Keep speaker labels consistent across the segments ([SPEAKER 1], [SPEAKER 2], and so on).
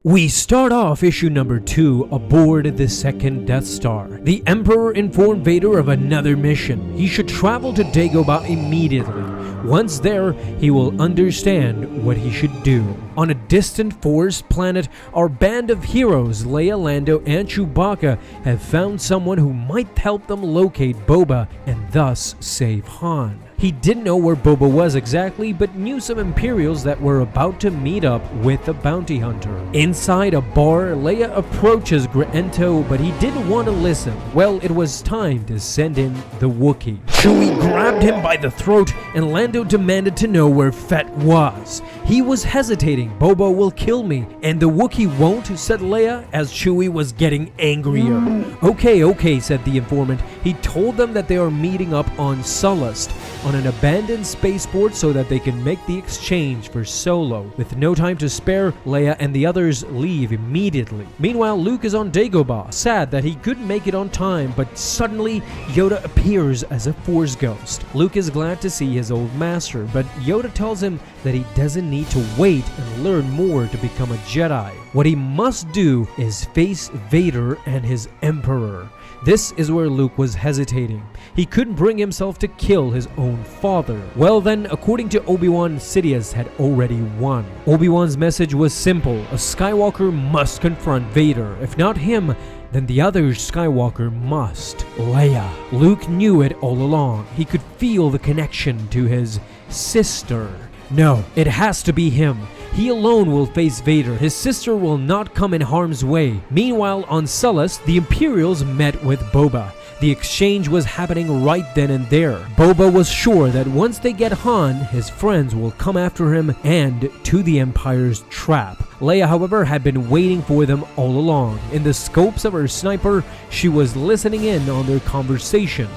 [SPEAKER 1] We start off issue number 2 aboard the second Death Star. The Emperor informed Vader of another mission. He should travel to Dagobah immediately. Once there, he will understand what he should do. On a distant forest planet, our band of heroes, Leia, Lando, and Chewbacca, have found someone who might help them locate Boba and thus save Han. He didn't know where Boba was exactly, but knew some Imperials that were about to meet up with a bounty hunter. Inside a bar, Leia approaches Greento, but he didn't want to listen. Well, it was time to send in the Wookiee. Chewie grabbed him by the throat, and Lando demanded to know where Fett was. He was hesitating. Boba will kill me, and the Wookiee won't, said Leia, as Chewie was getting angrier. Okay, said the informant. He told them that they are meeting up on Sullust, on an abandoned spaceport, so that they can make the exchange for Solo. With no time to spare, Leia and the others leave immediately. Meanwhile, Luke is on Dagobah, sad that he couldn't make it on time, but suddenly Yoda appears as a Force ghost. Luke is glad to see his old master, but Yoda tells him that he doesn't need to wait and learn more to become a Jedi. What he must do is face Vader and his Emperor. This is where Luke was hesitating. He couldn't bring himself to kill his own father. Well then, according to Obi-Wan, Sidious had already won. Obi-Wan's message was simple: a Skywalker must confront Vader. If not him, then the other Skywalker must. Leia. Luke knew it all along. He could feel the connection to his sister. No, it has to be him. He alone will face Vader. His sister will not come in harm's way. Meanwhile, on Sullust, the Imperials met with Boba. The exchange was happening right then and there. Boba was sure that once they get Han, his friends will come after him and to the Empire's trap. Leia, however, had been waiting for them all along. In the scopes of her sniper, she was listening in on their conversation.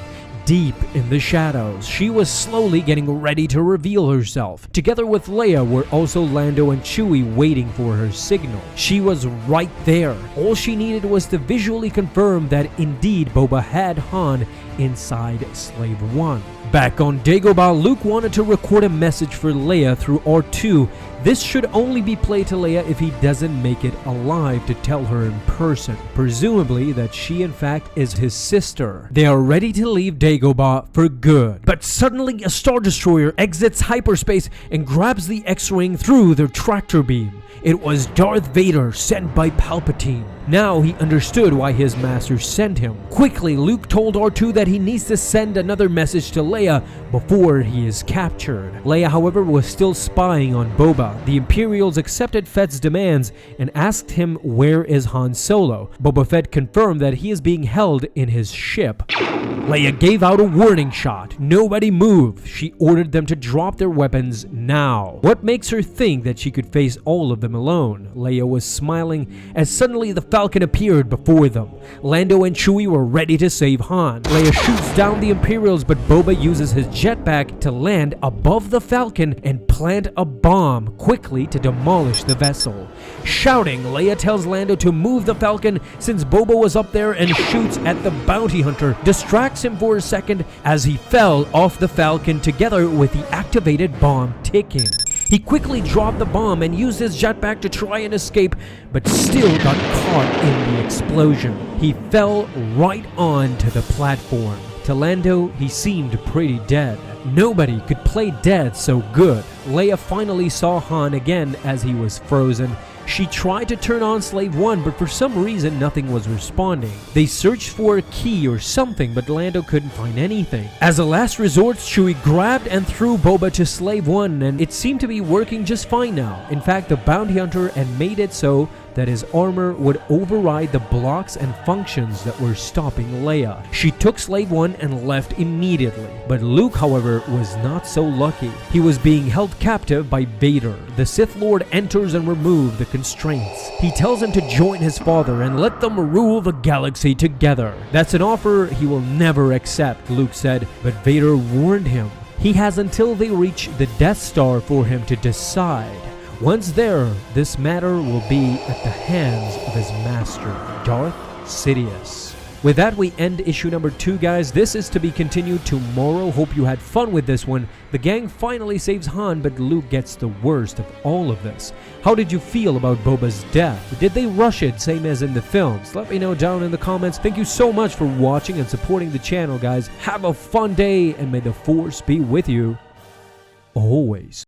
[SPEAKER 1] Deep in the shadows, she was slowly getting ready to reveal herself. Together with Leia were also Lando and Chewie waiting for her signal. She was right there. All she needed was to visually confirm that indeed Boba had Han inside Slave One. Back on Dagobah, Luke wanted to record a message for Leia through R2. This should only be played to Leia if he doesn't make it alive to tell her in person, presumably that she in fact is his sister. They are ready to leave Dagobah for good. But suddenly a Star Destroyer exits hyperspace and grabs the X-Wing through their tractor beam. It was Darth Vader sent by Palpatine. Now he understood why his master sent him. Quickly, Luke told R2 that he needs to send another message to Leia before he is captured. Leia, however, was still spying on Boba. The Imperials accepted Fett's demands and asked him where is Han Solo. Boba Fett confirmed that he is being held in his ship. Leia gave out a warning shot. Nobody move. She ordered them to drop their weapons now. What makes her think that she could face all of them alone? Leia was smiling as suddenly the Falcon appeared before them. Lando and Chewie were ready to save Han. Leia shoots down the Imperials, but Boba uses his jetpack to land above the Falcon and plant a bomb quickly to demolish the vessel. Shouting, Leia tells Lando to move the Falcon since Boba was up there and shoots at the bounty hunter, distracts him for a second as he fell off the Falcon together with the activated bomb ticking. He quickly dropped the bomb and used his jetpack to try and escape, but still got caught in the explosion. He fell right onto the platform. To Lando, he seemed pretty dead. Nobody could play dead so good. Leia finally saw Han again as he was frozen. She tried to turn on Slave One, but for some reason nothing was responding. They searched for a key or something, but Lando couldn't find anything. As a last resort, Chewie grabbed and threw Boba to Slave One, and it seemed to be working just fine now. In fact, the bounty hunter had made it so that his armor would override the blocks and functions that were stopping Leia. She took Slave One and left immediately. But Luke, however, was not so lucky. He was being held captive by Vader. The Sith Lord enters and removes the constraints. He tells him to join his father and let them rule the galaxy together. That's an offer he will never accept, Luke said, but Vader warned him. He has until they reach the Death Star for him to decide. Once there, this matter will be at the hands of his master, Darth Sidious. With that, we end issue number 2, guys. This is to be continued tomorrow. Hope you had fun with this one. The gang finally saves Han, but Luke gets the worst of all of this. How did you feel about Boba's death? Did they rush it, same as in the films? Let me know down in the comments. Thank you so much for watching and supporting the channel, guys. Have a fun day, and may the Force be with you always.